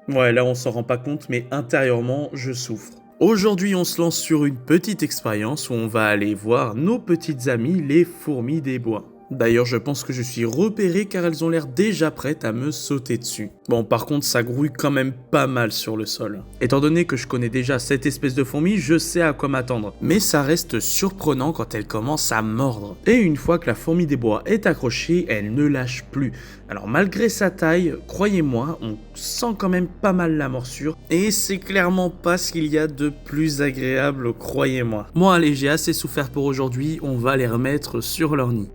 Ouais, là on s'en rend pas compte, mais intérieurement, je souffre. Aujourd'hui, on se lance sur une petite expérience où on va aller voir nos petites amies, les fourmis des bois. D'ailleurs, je pense que je suis repéré car elles ont l'air déjà prêtes à me sauter dessus. Bon, par contre, ça grouille quand même pas mal sur le sol. Étant donné que je connais déjà cette espèce de fourmi, je sais à quoi m'attendre. Mais ça reste surprenant quand elle commence à mordre. Et une fois que la fourmi des bois est accrochée, elle ne lâche plus. Alors malgré sa taille, croyez-moi, on sent quand même pas mal la morsure. Et c'est clairement pas ce qu'il y a de plus agréable, croyez-moi. Bon allez, j'ai assez souffert pour aujourd'hui, on va les remettre sur leur nid.